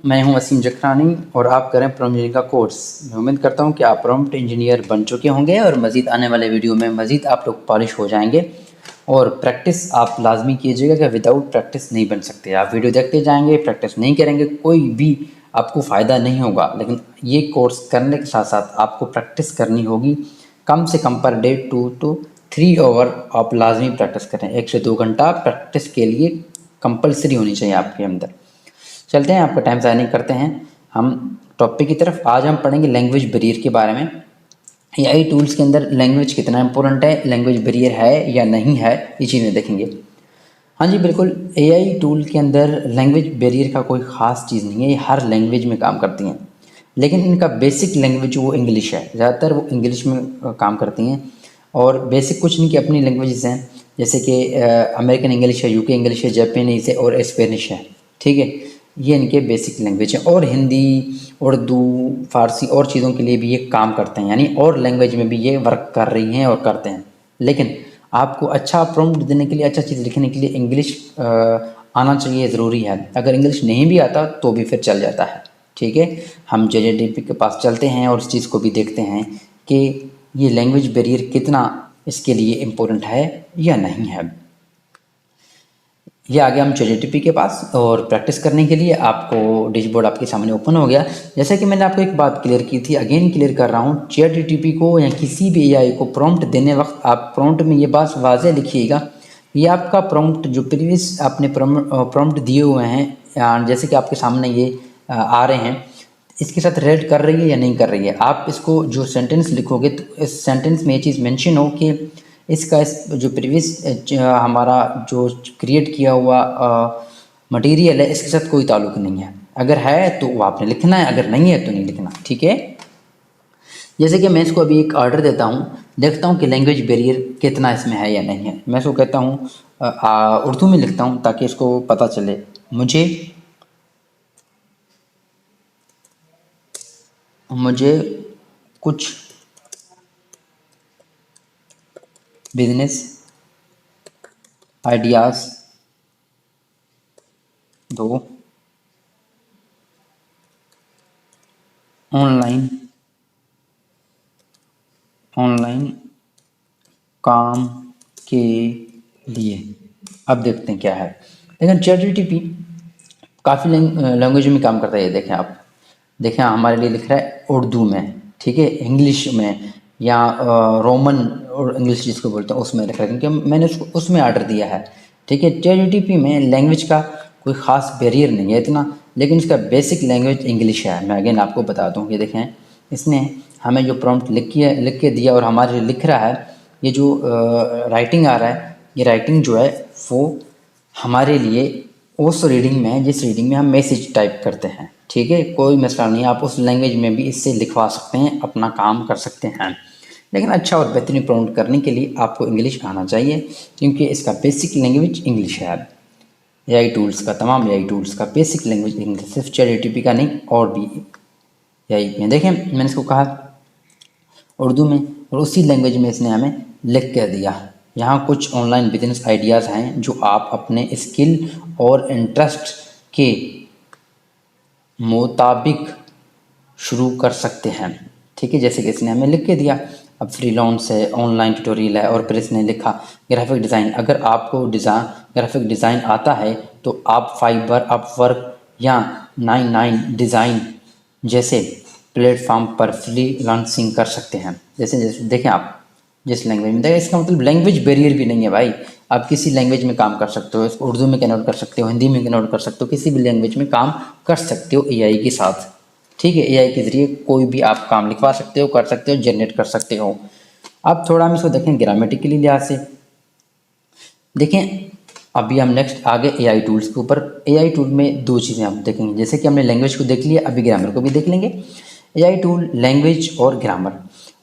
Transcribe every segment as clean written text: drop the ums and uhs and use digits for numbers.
मैं हूं वसीम जखरानी और आप करें प्रॉम्प्ट इंजीनियरिंग का कोर्स। मैं उम्मीद करता हूं कि आप प्रॉम्प्ट इंजीनियर बन चुके होंगे और मज़ीद आने वाले वीडियो में मज़ीद आप लोग पॉलिश हो जाएंगे। और प्रैक्टिस आप लाजमी कीजिएगा कि विदाउट प्रैक्टिस नहीं बन सकते। आप वीडियो देखते जाएंगे, प्रैक्टिस नहीं करेंगे, कोई भी आपको फ़ायदा नहीं होगा। लेकिन ये कोर्स करने के साथ साथ आपको प्रैक्टिस करनी होगी। कम से कम पर डे 2 to 3 आवर आप लाजमी प्रैक्टिस करें। 1 से 2 घंटा प्रैक्टिस के लिए कंपलसरी होनी चाहिए आपके अंदर। चलते हैं, आपका टाइम ज़ाया नहीं करते हैं, हम टॉपिक की तरफ। आज हम पढ़ेंगे लैंग्वेज बैरियर के बारे में। एआई टूल्स के अंदर लैंग्वेज कितना इंपॉर्टेंट है, लैंग्वेज बैरियर है या नहीं है, ये चीज़ें देखेंगे। हाँ जी बिल्कुल, एआई टूल के अंदर लैंग्वेज बैरियर का कोई ख़ास चीज़ नहीं है, ये हर लैंग्वेज में काम करती हैं। लेकिन इनका बेसिक लैंग्वेज वो इंग्लिश है, ज़्यादातर वो इंग्लिश में काम करती हैं। और बेसिक कुछ इनकी अपनी लैंग्वेजेस हैं, जैसे कि अमेरिकन इंग्लिश है, यूके इंग्लिश है, जापानीज़ है और स्पेनिश है। ठीक है, ये इनके बेसिक लैंग्वेज है। और हिंदी, उर्दू, फ़ारसी और चीज़ों के लिए भी ये काम करते हैं, यानी और लैंग्वेज में भी ये वर्क कर रही हैं और करते हैं। लेकिन आपको अच्छा प्रॉम्प्ट देने के लिए, अच्छा चीज़ लिखने के लिए इंग्लिश आना चाहिए, ज़रूरी है। अगर इंग्लिश नहीं भी आता तो भी फिर चल जाता है। ठीक है, हम जेजेडीपी के पास चलते हैं और इस चीज़ को भी देखते हैं कि ये लैंग्वेज बैरियर कितना इसके लिए इम्पोर्टेंट है या नहीं है। ये आ गया हम चैटजीपीटी के पास और प्रैक्टिस करने के लिए आपको डैशबोर्ड आपके सामने ओपन हो गया। जैसा कि मैंने आपको एक बात क्लियर की थी, अगेन क्लियर कर रहा हूँ, चैटजीपीटी को या किसी भी एआई को प्रॉम्प्ट देने वक्त आप प्रॉम्प्ट में ये बात वाज़े लिखिएगा, ये आपका प्रॉम्प्ट जो प्रीवियस आपने प्रॉम्प्ट दिए हुए हैं, जैसे कि आपके सामने ये आ रहे हैं, इसके साथ रेलेट कर रही है या नहीं कर रही है। आप इसको जो सेंटेंस लिखोगे तो इस सेंटेंस में ये चीज़ मेंशन हो कि इसका जो प्रीवियस हमारा जो क्रिएट किया हुआ मटेरियल है, इसके साथ कोई ताल्लुक नहीं है। अगर है तो वो आपने लिखना है, अगर नहीं है तो नहीं लिखना। ठीक है, जैसे कि मैं इसको अभी एक ऑर्डर देता हूँ, देखता हूँ कि लैंग्वेज बैरियर कितना इसमें है या नहीं है। मैं इसको कहता हूँ उर्दू में लिखता हूँ ताकि इसको पता चले। मुझे कुछ बिजनेस आइडियाज़ दो, ऑनलाइन ऑनलाइन काम के लिए। अब देखते हैं क्या है। लेकिन चैटजीपीटी काफ़ी लैंग्वेज में काम करता है। ये देखें आप, देखें हमारे लिए लिख रहा है उर्दू में, ठीक है, इंग्लिश में या रोमन और इंग्लिश जिसको बोलते हैं उसमें लिख रहा है, क्योंकि मैंने उसको उसमें आर्डर दिया है। ठीक है, चैटजीपीटी में लैंग्वेज का कोई ख़ास बैरियर नहीं है इतना, लेकिन इसका बेसिक लैंग्वेज इंग्लिश है। मैं अगेन आपको बता दूँ, ये देखें, इसने हमें जो प्रॉम्प्ट लिख के दिया और हमारे लिए लिख रहा है, ये जो राइटिंग आ रहा है, ये राइटिंग जो है वो हमारे लिए उस रीडिंग में है जिस रीडिंग में हम मैसेज टाइप करते हैं। ठीक है, कोई मसला नहीं, आप उस लैंग्वेज में भी इससे लिखवा सकते हैं, अपना काम कर सकते हैं। लेकिन अच्छा और बेहतरीन प्रॉम्प्ट करने के लिए आपको इंग्लिश आना चाहिए, क्योंकि इसका बेसिक लैंग्वेज इंग्लिश है। एआई टूल्स का, तमाम एआई टूल्स का बेसिक लैंग्वेज इंग्लिश, सिर्फ चैटजीपीटी का नहीं, और भी एआई में। देखें, मैंने इसको कहा उर्दू में और उसी लैंग्वेज में इसने हमें लिख के दिया। यहाँ कुछ ऑनलाइन बिजनेस आइडियाज़ हैं जो आप अपने स्किल और इंटरेस्ट के मुताबिक शुरू कर सकते हैं। ठीक है, जैसे कि इसने हमें लिख के दिया। अब फ्रीलांस है, ऑनलाइन ट्यूटोरियल है, और फिर इसने लिखा ग्राफिक डिज़ाइन। अगर आपको ग्राफिक डिज़ाइन आता है तो आप फाइवर, अपवर्क या 99 डिज़ाइन जैसे प्लेटफॉर्म पर फ्रीलांसिंग कर सकते हैं। जैसे जैसे देखें आप जिस लैंग्वेज में, देखें इसका मतलब लैंग्वेज बैरियर भी नहीं है भाई। आप किसी लैंग्वेज में काम कर सकते हो, इसको उर्दू में कन्वर्ट कर सकते हो, हिंदी में कन्वर्ट कर सकते हो, किसी भी लैंग्वेज में काम कर सकते हो एआई के साथ। ठीक है, एआई के ज़रिए कोई भी आप काम लिखवा सकते हो, कर सकते हो, जनरेट कर सकते हो। अब थोड़ा हम इसको देखें ग्रामेटिकली लिहाज से। देखें, अभी हम नेक्स्ट आगे एआई टूल्स के ऊपर। एआई टूल में दो चीज़ें हम देखेंगे, जैसे कि हमने लैंग्वेज को देख लिया, अभी ग्रामर को भी देख लेंगे। एआई टूल लैंग्वेज और ग्रामर।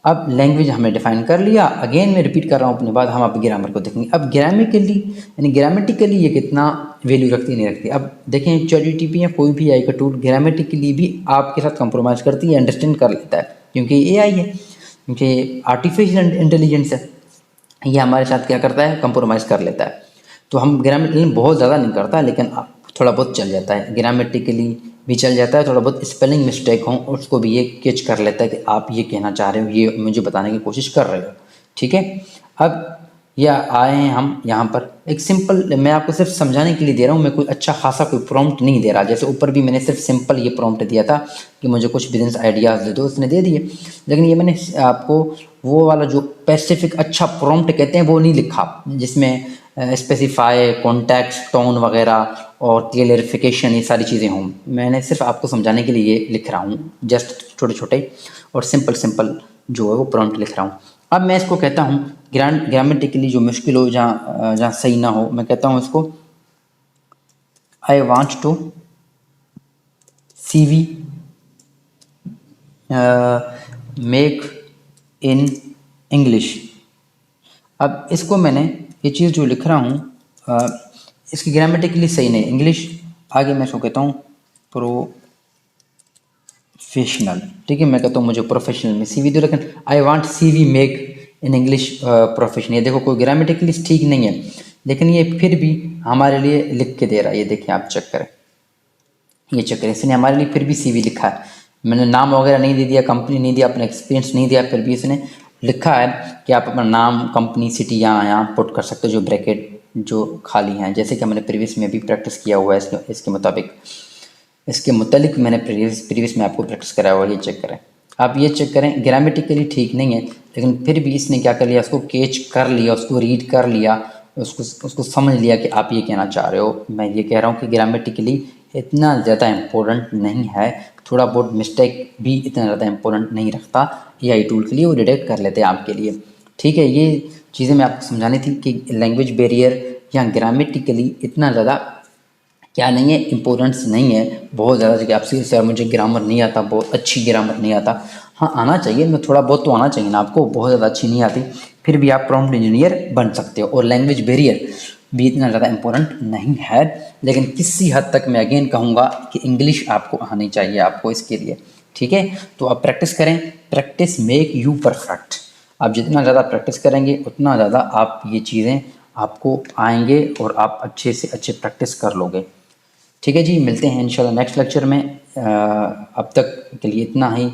अब लैंग्वेज हमने डिफाइन कर लिया, अगेन मैं रिपीट कर रहा हूँ अपनी बात, हम अब ग्रामर को देखेंगे। अब ग्रामेटिकली यानी ग्रामेटिकली ये कितना वैल्यू रखती नहीं रखती। अब देखें, चैटजीपीटी या कोई भी एआई का टूल ग्रामेटिकली भी आपके साथ कंप्रोमाइज़ करती है, अंडरस्टैंड कर लेता है, क्योंकि एआई है, क्योंकि आर्टिफिशियल इंटेलिजेंस है। ये हमारे साथ क्या करता है, कंप्रोमाइज़ कर लेता है। तो हम ग्रामेटिकली बहुत ज़्यादा नहीं करता, लेकिन थोड़ा बहुत चल जाता है। ग्रामेटिकली भी चल जाता है, थोड़ा बहुत स्पेलिंग मिस्टेक हो उसको भी ये कैच कर लेता है कि आप ये कहना चाह रहे हो, ये मुझे बताने की कोशिश कर रहे हो। ठीक है, अब यह आए हैं हम यहाँ पर एक सिंपल, मैं आपको सिर्फ समझाने के लिए दे रहा हूँ, मैं कोई अच्छा खासा कोई प्रॉम्प्ट नहीं दे रहा। जैसे ऊपर भी मैंने सिर्फ सिंपल ये प्रॉम्प्ट दिया था कि मुझे कुछ बिजनेस आइडियाज़ दे दो, उसने दे दिए। लेकिन ये मैंने आपको वो वाला जो स्पेसिफिक अच्छा प्रॉम्प्ट कहते हैं वो नहीं लिखा, जिसमें स्पेसिफाई, कॉन्टेक्स्ट, टोन वगैरह और क्लियरिफिकेशन ये सारी चीज़ें हों। मैंने सिर्फ आपको समझाने के लिए ये लिख रहा हूँ, जस्ट छोटे छोटे और सिंपल सिंपल जो है वो प्रॉम्प्ट लिख रहा हूँ। अब मैं इसको कहता हूँ ग्रामेटिकली जो मुश्किल हो, जहाँ जहाँ सही ना हो, मैं कहता हूँ इसको I want to CV make in English. अब इसको मैंने ये चीज़ जो लिख रहा हूँ इसकी ग्रामेटिकली सही नहीं इंग्लिश, आगे मैं इसको कहता हूँ प्रोफेशनल। ठीक है, मैं कहता हूँ मुझे प्रोफेशनल में CV दो, लेकिन I want CV make in English professional. ये देखो कोई ग्रामेटिकली ठीक नहीं है, लेकिन ये फिर भी हमारे लिए लिख के दे रहा है। ये देखिए आप चेक करें, ये चेक करें, इसने हमारे लिए फिर भी CV लिखा है। मैंने नाम वगैरह नहीं दे दिया, कंपनी नहीं दिया, अपना एक्सपीरियंस नहीं दिया, फिर भी इसने लिखा है कि आप अपना नाम, कंपनी, सिटी यहाँ पुट कर सकते हो, जो ब्रैकेट जो खाली हैं, जैसे कि मैंने प्रीवियस में भी प्रैक्टिस किया हुआ है इसके मुताबिक, इसके मुतालिक मैंने प्रीवियस में आपको प्रैक्टिस कराया हुआ है। ये चेक करें, आप ये चेक करें, ग्रामेटिकली ठीक नहीं है, लेकिन फिर भी इसने क्या कर लिया, उसको कैच कर लिया, उसको रीड कर लिया, उसको समझ लिया कि आप ये कहना चाह रहे हो। मैं ये कह रहा हूँ कि ग्रामेटिकली इतना ज़्यादा इम्पोर्टेंट नहीं है, थोड़ा बहुत मिस्टेक भी इतना ज़्यादा इम्पोर्टेंट नहीं रखता AI टूल के लिए, वो डिटेक्ट कर लेते हैं आपके लिए। ठीक है, ये चीज़ें मैं आपको समझानी थी कि लैंग्वेज बैरियर या ग्रामेटिकली इतना ज़्यादा क्या नहीं है, इम्पोर्टेंस नहीं है बहुत ज़्यादा कि आपसे सर मुझे ग्रामर नहीं आता, बहुत अच्छी ग्रामर नहीं आता। हाँ आना चाहिए, मैं थोड़ा बहुत तो आना चाहिए ना आपको, बहुत ज़्यादा अच्छी नहीं आती, फिर भी आप प्रॉम्प्ट इंजीनियर बन सकते हो। और लैंग्वेज बैरियर भी इतना ज़्यादा इम्पोर्टेंट नहीं है, लेकिन किसी हद तक मैं अगेन कहूँगा कि इंग्लिश आपको आनी चाहिए आपको इसके लिए। ठीक है, तो आप प्रैक्टिस करें, प्रैक्टिस मेक यू परफेक्ट। आप जितना ज़्यादा प्रैक्टिस करेंगे उतना ज़्यादा आप ये चीज़ें आपको आएंगे और आप अच्छे से अच्छे प्रैक्टिस कर लोगे। ठीक है जी, मिलते हैं इंशाल्लाह नेक्स्ट लेक्चर में। अब तक के लिए इतना ही।